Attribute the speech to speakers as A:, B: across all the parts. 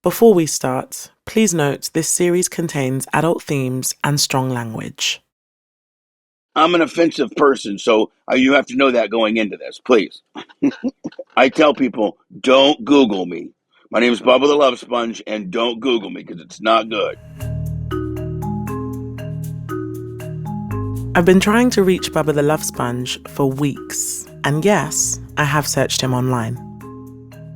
A: Before we start, please note this series contains adult themes and strong language.
B: I'm an offensive person, so you have to know that going into this, please. I tell people, don't Google me. My name is Bubba the Love Sponge, and don't Google me because it's not good.
A: I've been trying to reach Bubba the Love Sponge for weeks, and yes, I have searched him online.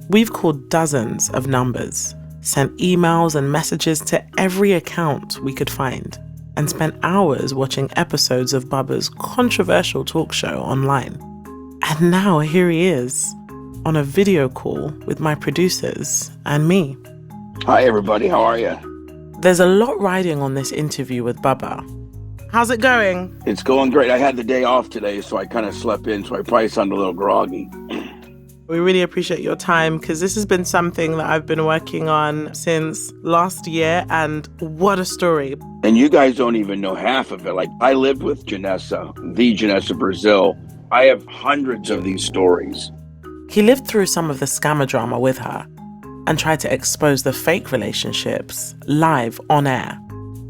A: We've called dozens of numbers, sent emails and messages to every account we could find, and spent hours watching episodes of Bubba's controversial talk show online. And now here he is, on a video call with my producers and me.
B: Hi, everybody. How are you?
A: There's a lot riding on this interview with Bubba. How's it going?
B: It's going great. I had the day off today, so I kind of slept in, so I probably sound a little groggy.
A: We really appreciate your time because this has been something that I've been working on since last year, and what a story.
B: And you guys don't even know half of it. Like, I lived with Janessa, the Janessa Brazil. I have hundreds of these stories.
A: He lived through some of the scammer drama with her and tried to expose the fake relationships live on air,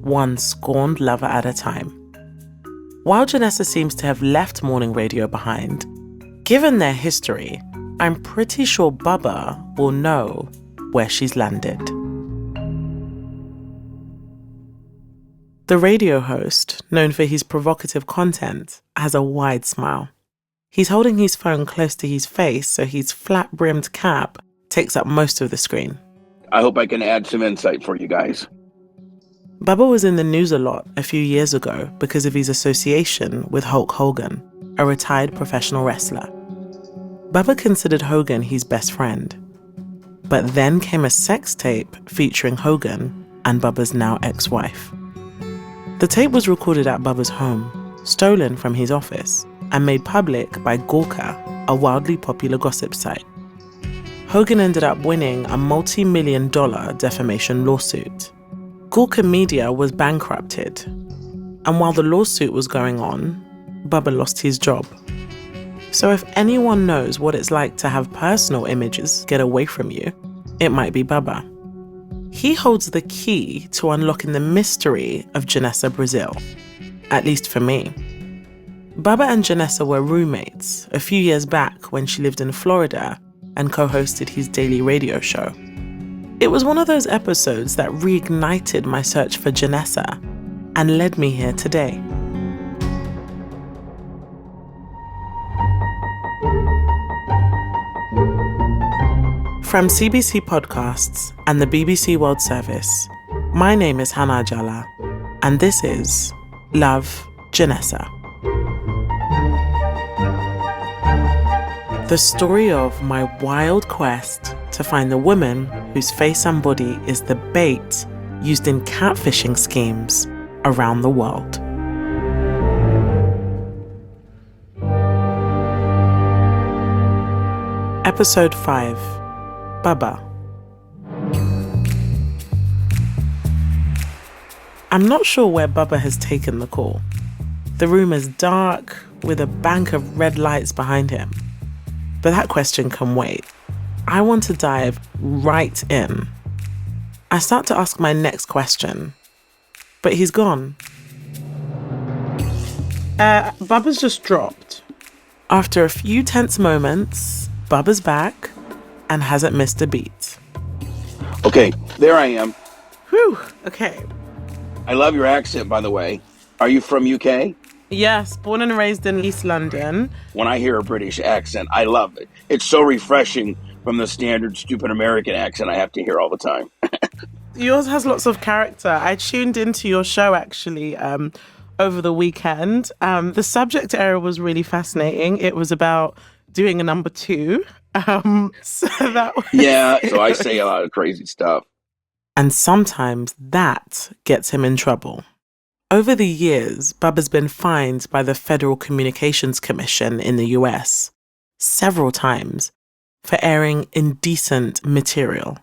A: one scorned lover at a time. While Janessa seems to have left morning radio behind, given their history, I'm pretty sure Bubba will know where she's landed. The radio host, known for his provocative content, has a wide smile. He's holding his phone close to his face, so his flat-brimmed cap takes up most of the screen.
B: I hope I can add some insight for you guys.
A: Bubba was in the news a lot a few years ago because of his association with Hulk Hogan, a retired professional wrestler. Bubba considered Hogan his best friend. But then came a sex tape featuring Hogan and Bubba's now ex-wife. The tape was recorded at Bubba's home, stolen from his office, and made public by Gawker, a wildly popular gossip site. Hogan ended up winning a multi-million-dollar defamation lawsuit. Gawker Media was bankrupted, and while the lawsuit was going on, Bubba lost his job. So if anyone knows what it's like to have personal images get away from you, it might be Bubba. He holds the key to unlocking the mystery of Janessa Brazil, at least for me. Bubba and Janessa were roommates a few years back when she lived in Florida and co-hosted his daily radio show. It was one of those episodes that reignited my search for Janessa and led me here today. From CBC Podcasts and the BBC World Service, my name is Hannah Ajala, and this is Love, Janessa. The story of my wild quest to find the woman whose face and body is the bait used in catfishing schemes around the world. Episode 5. Bubba. I'm not sure where Bubba has taken the call. The room is dark with a bank of red lights behind him. But that question can wait. I want to dive right in. I start to ask my next question, but he's gone. Bubba's just dropped. After a few tense moments, Bubba's back and hasn't missed a beat.
B: Okay, there I am.
A: Whew, okay.
B: I love your accent, by the way. Are you from UK?
A: Yes, born and raised in East London.
B: When I hear a British accent, I love it. It's so refreshing from the standard stupid American accent I have to hear all the time.
A: Yours has lots of character. I tuned into your show, actually, over the weekend. The subject area was really fascinating. It was about doing a number 2. So that was...
B: Yeah, so I say a lot of crazy stuff.
A: And sometimes that gets him in trouble. Over the years, Bubba's been fined by the Federal Communications Commission in the US several times for airing indecent material.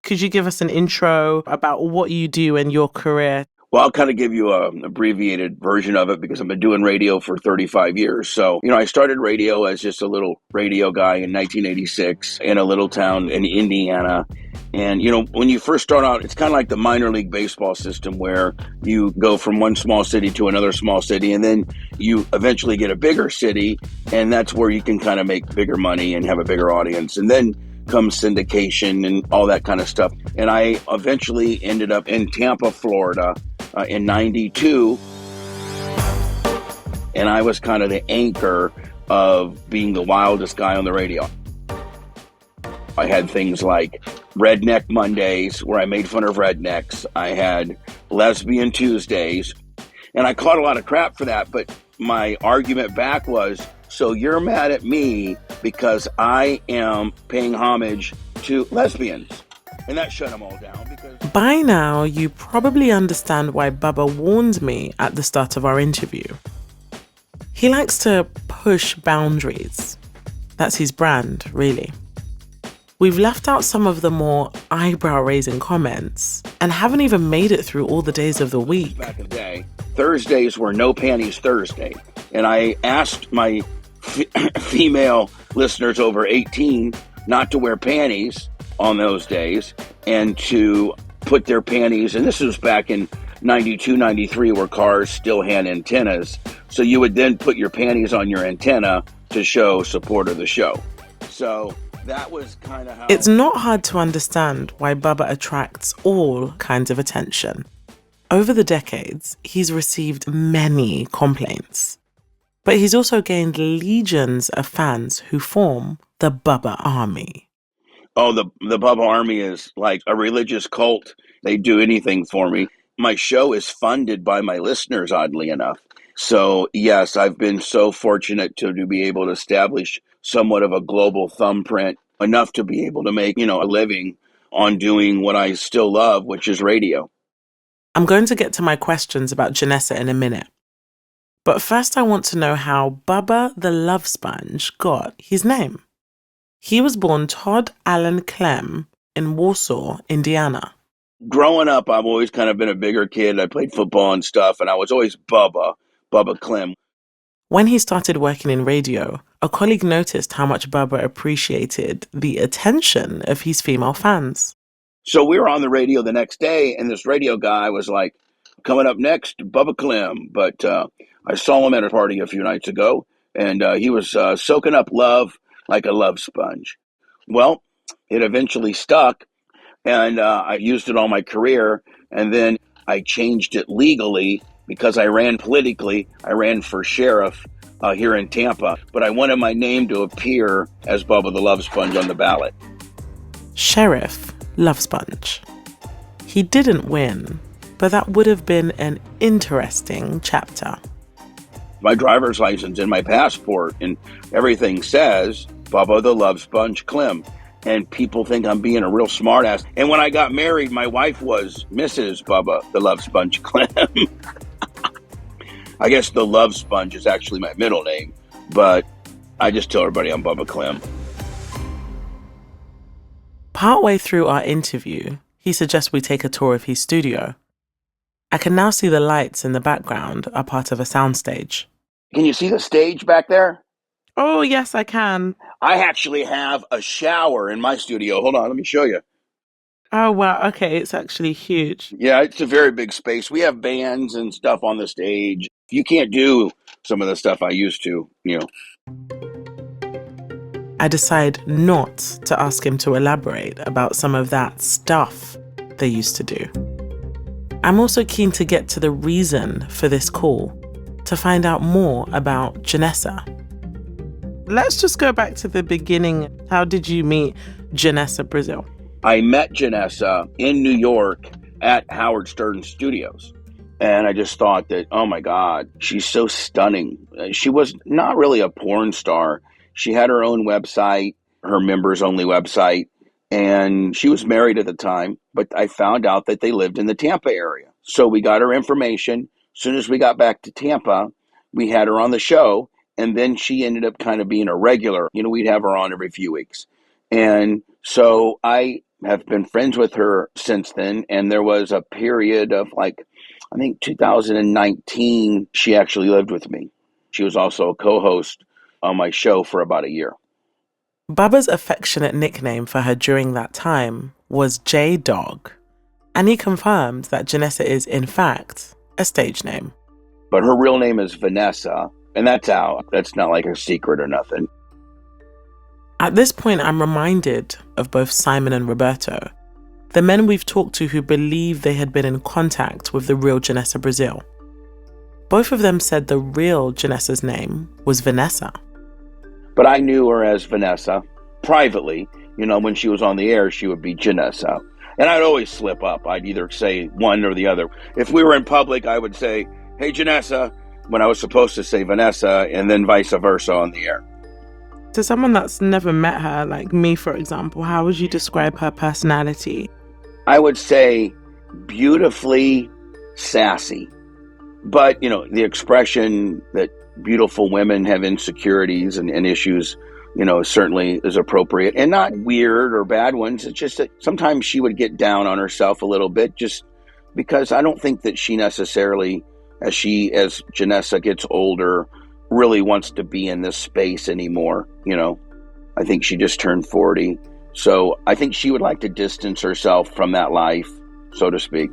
A: Could you give us an intro about what you do in your career?
B: Well, I'll kind of give you an abbreviated version of it because I've been doing radio for 35 years. So, I started radio as just a little radio guy in 1986 in a little town in Indiana. And, when you first start out, it's kind of like the minor league baseball system where you go from one small city to another small city, and then you eventually get a bigger city, and that's where you can kind of make bigger money and have a bigger audience. And then comes syndication and all that kind of stuff. And I eventually ended up in Tampa, Florida in 92. And I was kind of the anchor of being the wildest guy on the radio. I had things like Redneck Mondays, where I made fun of rednecks. I had Lesbian Tuesdays. And I caught a lot of crap for that. But my argument back was, so you're mad at me because I am paying homage to lesbians. And that shut them all down because...
A: By now, you probably understand why Bubba warned me at the start of our interview. He likes to push boundaries. That's his brand, really. We've left out some of the more eyebrow-raising comments and haven't even made it through all the days of the week.
B: Back in the day, Thursdays were No Panties Thursday. And I asked my female listeners over 18 not to wear panties on those days and to put their panties, and this was back in 92, 93, where cars still had antennas. So you would then put your panties on your antenna to show support of the show. So that was kind of how...
A: It's not hard to understand why Bubba attracts all kinds of attention. Over the decades, he's received many complaints. But he's also gained legions of fans who form the Bubba Army.
B: Oh, the Bubba Army is like a religious cult. They do anything for me. My show is funded by my listeners, oddly enough. So, yes, I've been so fortunate to be able to establish somewhat of a global thumbprint, enough to be able to make, a living on doing what I still love, which is radio.
A: I'm going to get to my questions about Janessa in a minute. But first I want to know how Bubba the Love Sponge got his name. He was born Todd Allen Clem in Warsaw, Indiana.
B: Growing up, I've always kind of been a bigger kid. I played football and stuff, and I was always Bubba Clem.
A: When he started working in radio, a colleague noticed how much Bubba appreciated the attention of his female fans.
B: So we were on the radio the next day, and this radio guy was like, coming up next, Bubba Clem. But I saw him at a party a few nights ago, and he was soaking up love like a love sponge. Well, it eventually stuck, and I used it all my career, and then I changed it legally because I ran politically. I ran for sheriff here in Tampa, but I wanted my name to appear as Bubba the Love Sponge on the ballot.
A: Sheriff Love Sponge. He didn't win, but that would have been an interesting chapter.
B: My driver's license and my passport and everything says Bubba the Love Sponge Clem. And people think I'm being a real smartass. And when I got married, my wife was Mrs. Bubba the Love Sponge Clem. I guess the Love Sponge is actually my middle name, but I just tell everybody I'm Bubba Clem.
A: Partway through our interview, he suggests we take a tour of his studio. I can now see the lights in the background are part of a soundstage.
B: Can you see the stage back there?
A: Oh, yes, I can.
B: I actually have a shower in my studio. Hold on, let me show you.
A: Oh, wow. Okay, it's actually huge.
B: Yeah, it's a very big space. We have bands and stuff on the stage. You can't do some of the stuff I used to,
A: I decide not to ask him to elaborate about some of that stuff they used to do. I'm also keen to get to the reason for this call, to find out more about Janessa. Let's just go back to the beginning. How did you meet Janessa Brazil?
B: I met Janessa in New York at Howard Stern Studios. And I just thought that, oh my God, she's so stunning. She was not really a porn star. She had her own website, her members only website, and she was married at the time. But I found out that they lived in the Tampa area. So we got her information. As soon as we got back to Tampa, we had her on the show. And then she ended up kind of being a regular. We'd have her on every few weeks. And so I have been friends with her since then. And there was a period of like I think 2019, she actually lived with me. She was also a co-host on my show for about a year.
A: Bubba's affectionate nickname for her during that time was J-Dog, and he confirmed that Janessa is, in fact, a stage name.
B: But her real name is Vanessa, and that's out. That's not like a secret or nothing.
A: At this point, I'm reminded of both Simon and Roberto, the men we've talked to who believe they had been in contact with the real Janessa Brazil. Both of them said the real Janessa's name was Vanessa.
B: But I knew her as Vanessa privately. You know, when she was on the air, she would be Janessa. And I'd always slip up. I'd either say one or the other. If we were in public, I would say, "Hey, Janessa," when I was supposed to say Vanessa, and then vice versa on the air.
A: To someone that's never met her, like me, for example, how would you describe her personality?
B: I would say beautifully sassy. But, you know, the expression that beautiful women have insecurities and issues, you know, certainly is appropriate, and not weird or bad ones. It's just that sometimes she would get down on herself a little bit, just because I don't think that she necessarily, as Janessa gets older, really wants to be in this space anymore. You know, I think she just turned 40. So I think she would like to distance herself from that life, so to speak.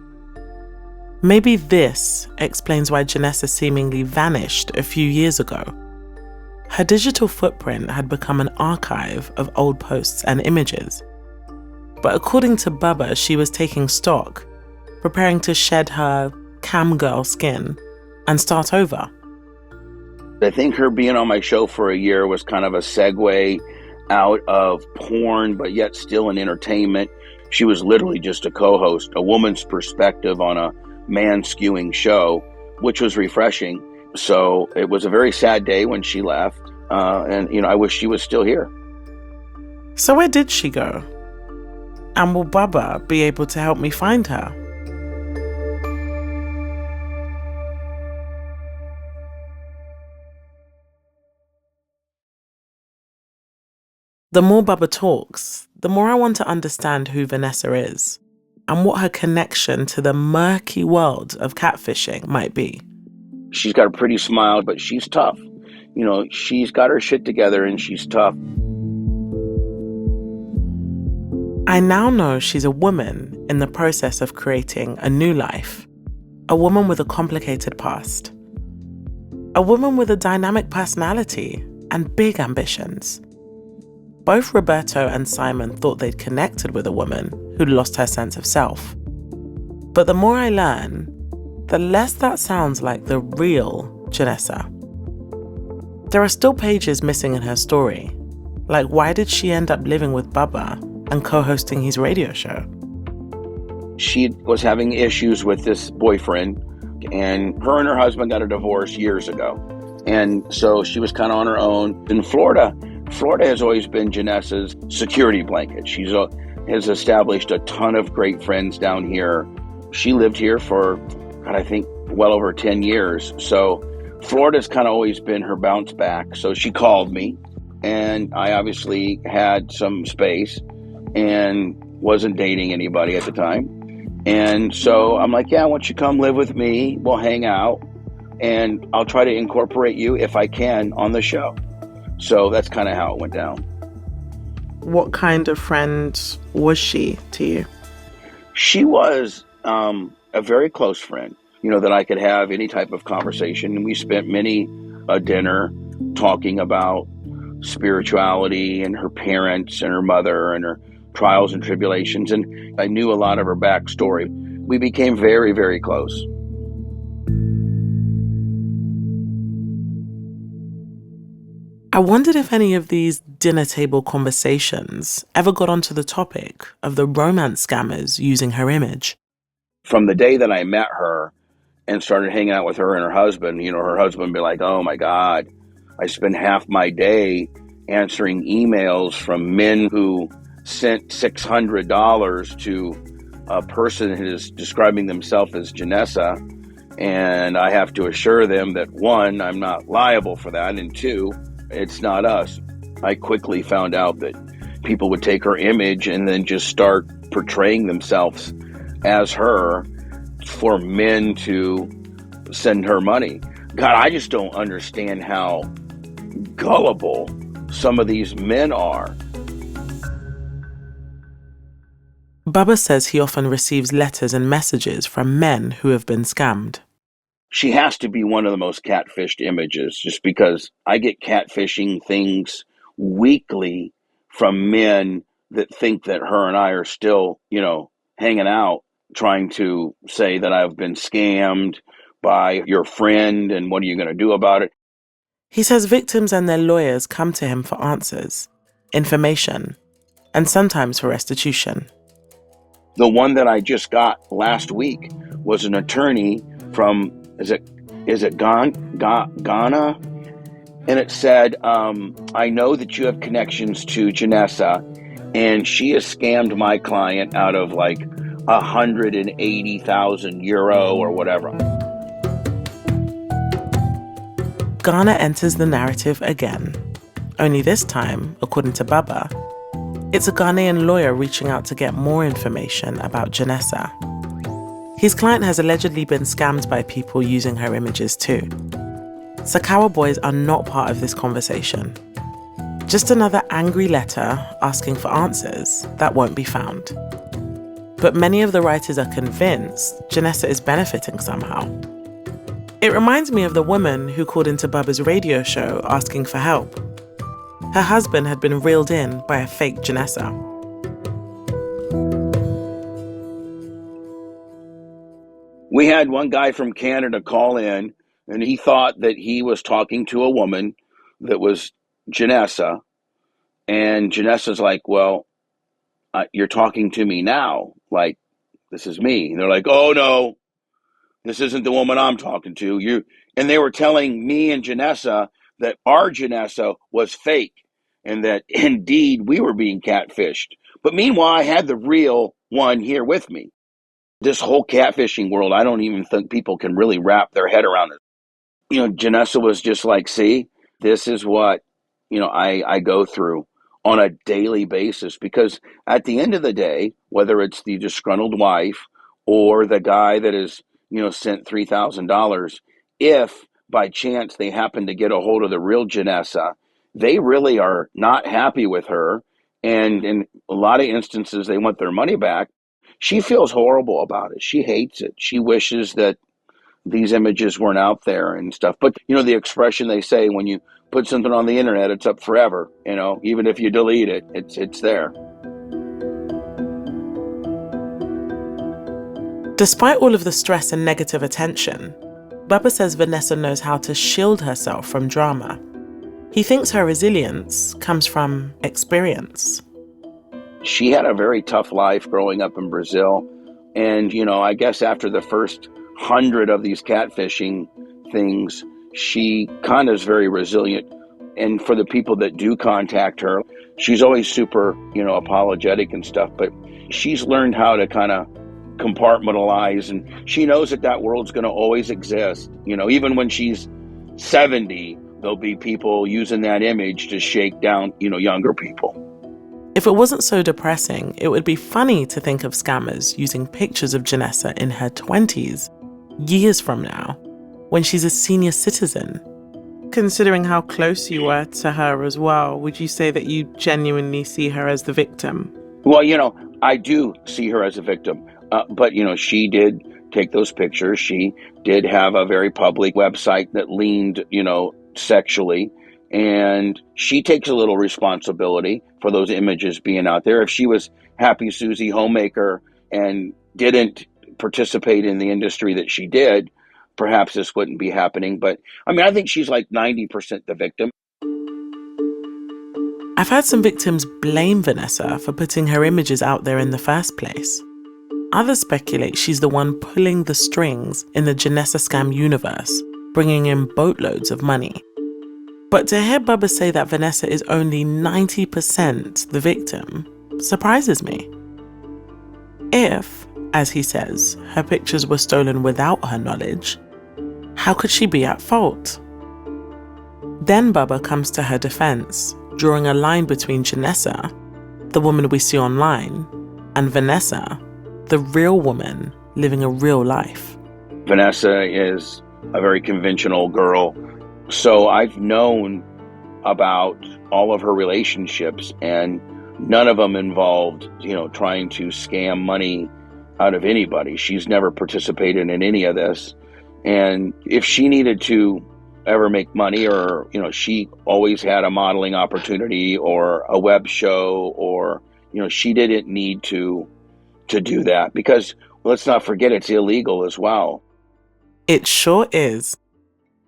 A: Maybe this explains why Janessa seemingly vanished a few years ago. Her digital footprint had become an archive of old posts and images. But according to Bubba, she was taking stock, preparing to shed her cam girl skin and start over.
B: I think her being on my show for a year was kind of a segue out of porn, but yet still in entertainment. She was literally just a co-host, a woman's perspective on a man-skewing show, which was refreshing. So it was a very sad day when she left, and, you know, I wish she was still here.
A: So where did she go? And will Bubba be able to help me find her? The more Bubba talks, the more I want to understand who Vanessa is and what her connection to the murky world of catfishing might be.
B: She's got a pretty smile, but she's tough. You know, she's got her shit together and she's tough.
A: I now know she's a woman in the process of creating a new life. A woman with a complicated past. A woman with a dynamic personality and big ambitions. Both Roberto and Simon thought they'd connected with a woman who'd lost her sense of self. But the more I learn, the less that sounds like the real Janessa. There are still pages missing in her story. Like, why did she end up living with Bubba and co-hosting his radio show?
B: She was having issues with this boyfriend, and her husband got a divorce years ago. And so she was kind of on her own. In Florida has always been Janessa's security blanket. She has established a ton of great friends down here. She lived here for, God, I think, well over 10 years. So Florida's kind of always been her bounce back. So she called me, and I obviously had some space and wasn't dating anybody at the time. And so I'm like, yeah, why don't you come live with me? We'll hang out, and I'll try to incorporate you if I can on the show. So that's kind of how it went down.
A: What kind of friend was she to you?
B: She was a very close friend, you know, that I could have any type of conversation. And we spent many a dinner talking about spirituality and her parents and her mother and her trials and tribulations. And I knew a lot of her backstory. We became very, very close.
A: I wondered if any of these dinner table conversations ever got onto the topic of the romance scammers using her image.
B: From the day that I met her and started hanging out with her and her husband, you know, her husband would be like, oh my God, I spend half my day answering emails from men who sent $600 to a person who is describing themselves as Janessa. And I have to assure them that, one, I'm not liable for that, and two, it's not us. I quickly found out that people would take her image and then just start portraying themselves as her for men to send her money. God, I just don't understand how gullible some of these men are.
A: Bubba says he often receives letters and messages from men who have been scammed.
B: She has to be one of the most catfished images, just because I get catfishing things weekly from men that think that her and I are still, hanging out, trying to say that I've been scammed by your friend and what are you going to do about it?
A: He says victims and their lawyers come to him for answers, information, and sometimes for restitution.
B: The one that I just got last week was an attorney from, is it Ghana? And it said, I know that you have connections to Janessa, and she has scammed my client out of like 180,000 euro or whatever.
A: Ghana enters the narrative again. Only this time, according to Bubba, it's a Ghanaian lawyer reaching out to get more information about Janessa. His client has allegedly been scammed by people using her images too. Sakawa boys are not part of this conversation. Just another angry letter asking for answers that won't be found. But many of the writers are convinced Janessa is benefiting somehow. It reminds me of the woman who called into Bubba's radio show asking for help. Her husband had been reeled in by a fake Janessa.
B: We had one guy from Canada call in, and he thought that he was talking to a woman that was Janessa. And Janessa's like, well, you're talking to me now. Like, this is me. And they're like, oh, no, this isn't the woman I'm talking to. And they were telling me and Janessa that our Janessa was fake and that indeed we were being catfished. But meanwhile, I had the real one here with me. This whole catfishing world, I don't even think people can really wrap their head around it. Janessa was just like, see, this is what, I go through on a daily basis, because at the end of the day, whether it's the disgruntled wife or the guy that is, sent $3,000, if by chance they happen to get a hold of the real Janessa, they really are not happy with her. And in a lot of instances, they want their money back. She feels horrible about it. She hates it. She wishes that these images weren't out there and stuff. But, the expression they say, when you put something on the internet, it's up forever. Even if you delete it, it's there.
A: Despite all of the stress and negative attention, Bubba says Vanessa knows how to shield herself from drama. He thinks her resilience comes from experience.
B: She had a very tough life growing up in Brazil. And, I guess after the first 100 of these catfishing things, she kind of is very resilient. And for the people that do contact her, she's always super, apologetic and stuff. But she's learned how to kind of compartmentalize. And she knows that world's going to always exist. Even when she's 70, there'll be people using that image to shake down, younger people.
A: If it wasn't so depressing, it would be funny to think of scammers using pictures of Janessa in her 20s, years from now, when she's a senior citizen. Considering how close you were to her as well, would you say that you genuinely see her as the victim?
B: Well, I do see her as a victim. But, she did take those pictures. She did have a very public website that leaned, sexually. And she takes a little responsibility for those images being out there. If she was Happy Susie Homemaker and didn't participate in the industry that she did, perhaps this wouldn't be happening. But I think she's like 90% the victim.
A: I've had some victims blame Vanessa for putting her images out there in the first place. Others speculate she's the one pulling the strings in the Janessa scam universe, bringing in boatloads of money. But to hear Bubba say that Vanessa is only 90% the victim surprises me. If, as he says, her pictures were stolen without her knowledge, how could she be at fault? Then Bubba comes to her defense, drawing a line between Janessa, the woman we see online, and Vanessa, the real woman living a real life.
B: Vanessa is a very conventional girl, so I've known about all of her relationships, and none of them involved, trying to scam money out of anybody. She's never participated in any of this. And if she needed to ever make money, or, she always had a modeling opportunity or a web show, or, she didn't need to do that because, let's not forget, it's illegal as well.
A: It sure is.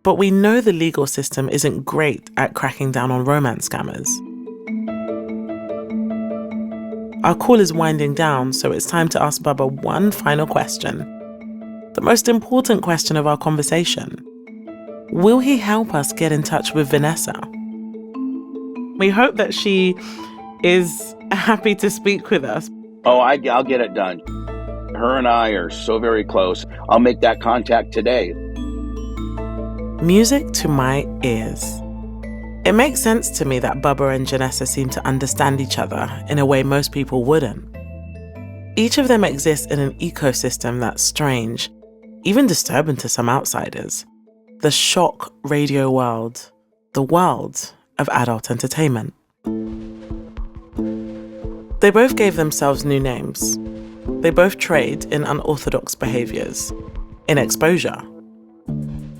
A: But we know the legal system isn't great at cracking down on romance scammers. Our call is winding down, so it's time to ask Bubba one final question. The most important question of our conversation. Will he help us get in touch with Vanessa? We hope that she is happy to speak with us.
B: Oh, I'll get it done. Her and I are so very close. I'll make that contact today.
A: Music to my ears. It makes sense to me that Bubba and Janessa seem to understand each other in a way most people wouldn't. Each of them exists in an ecosystem that's strange, even disturbing to some outsiders. The shock radio world, the world of adult entertainment. They both gave themselves new names. They both trade in unorthodox behaviors, in exposure.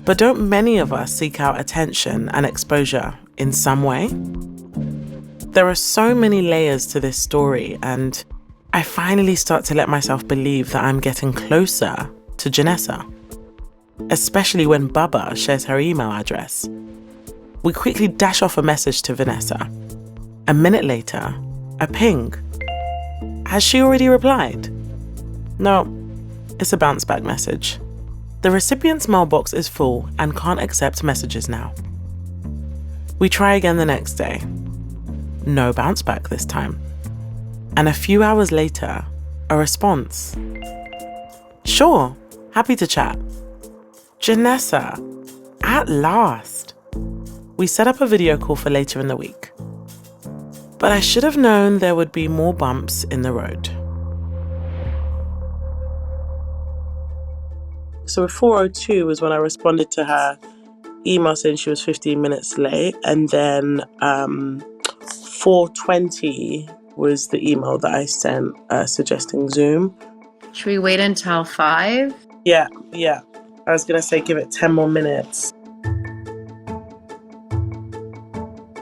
A: But don't many of us seek out attention and exposure in some way? There are so many layers to this story, and I finally start to let myself believe that I'm getting closer to Janessa. Especially when Bubba shares her email address. We quickly dash off a message to Vanessa. A minute later, a ping. Has she already replied? No, it's a bounce back message. The recipient's mailbox is full and can't accept messages now. We try again the next day. No bounce back this time. And a few hours later, a response. Sure, happy to chat. Janessa, at last. We set up a video call for later in the week. But I should have known there would be more bumps in the road. So 4:02 was when I responded to her email saying she was 15 minutes late. And then 4:20 was the email that I sent suggesting Zoom.
C: Should we wait until 5?
A: Yeah. I was going to say give it 10 more minutes.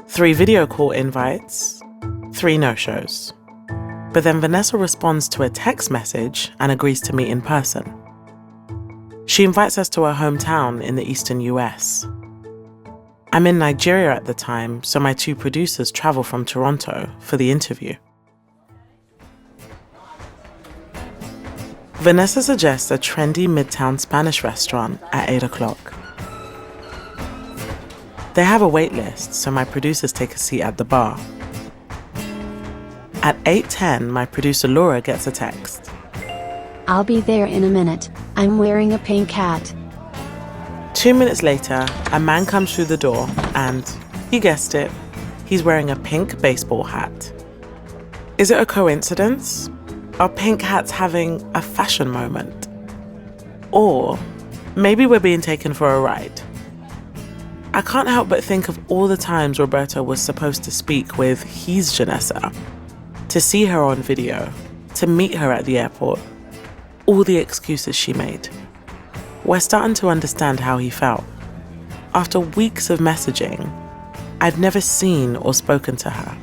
A: 3 video call invites, 3 no-shows. But then Vanessa responds to a text message and agrees to meet in person. She invites us to her hometown in the eastern US. I'm in Nigeria at the time, so my 2 producers travel from Toronto for the interview. Vanessa suggests a trendy midtown Spanish restaurant at 8 o'clock. They have a wait list, so my producers take a seat at the bar. At 8:10, my producer Laura gets a text.
D: I'll be there in a minute. I'm wearing a pink hat.
A: 2 minutes later, a man comes through the door and, you guessed it, he's wearing a pink baseball hat. Is it a coincidence? Are pink hats having a fashion moment? Or maybe we're being taken for a ride. I can't help but think of all the times Roberto was supposed to speak with his Janessa, to see her on video, to meet her at the airport, all the excuses she made. We're starting to understand how he felt. After weeks of messaging, I've never seen or spoken to her.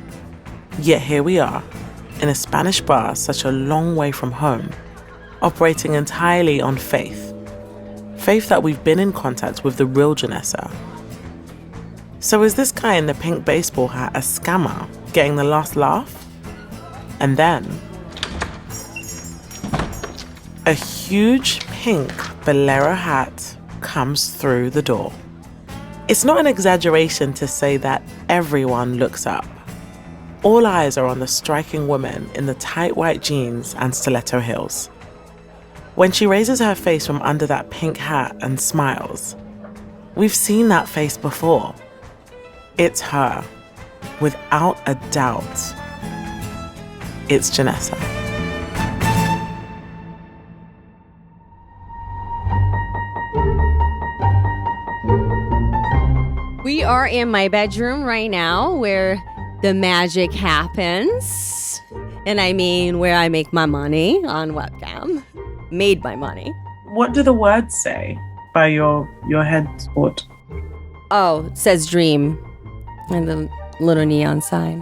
A: Yet here we are, in a Spanish bar such a long way from home, operating entirely on faith. Faith that we've been in contact with the real Janessa. So is this guy in the pink baseball hat a scammer, getting the last laugh? And then, a huge pink bolero hat comes through the door. It's not an exaggeration to say that everyone looks up. All eyes are on the striking woman in the tight white jeans and stiletto heels. When she raises her face from under that pink hat and smiles, we've seen that face before. It's her, without a doubt. It's Janessa.
E: We are in my bedroom right now where the magic happens. And I mean where I make my money on webcam. Made my money.
A: What do the words say by your headboard?
E: Oh, it says dream. And the little neon sign.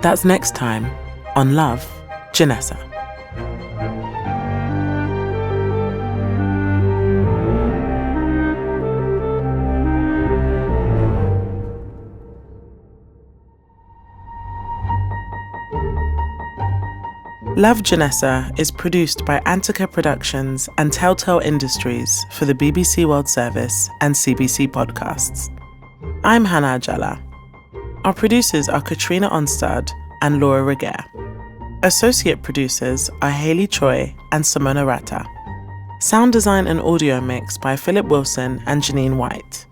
A: That's next time on Love, Janessa. Love, Janessa is produced by Antica Productions and Telltale Industries for the BBC World Service and CBC Podcasts. I'm Hannah Ajala. Our producers are Katrina Onstad and Laura Reguer. Associate producers are Haley Choi and Simona Rata. Sound design and audio mix by Philip Wilson and Janine White.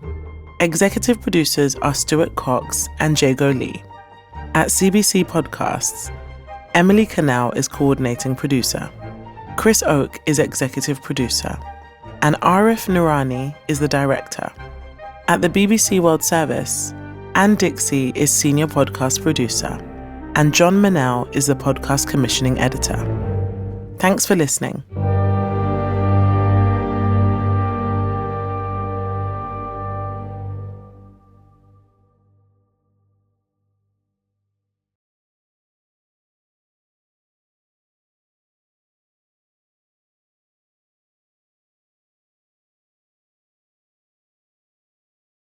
A: Executive producers are Stuart Cox and Jago Lee. At CBC Podcasts, Emily Cannell is coordinating producer. Chris Oak is executive producer. And Arif Noorani is the director. At the BBC World Service, Anne Dixie is senior podcast producer. And John Manel is the podcast commissioning editor. Thanks for listening.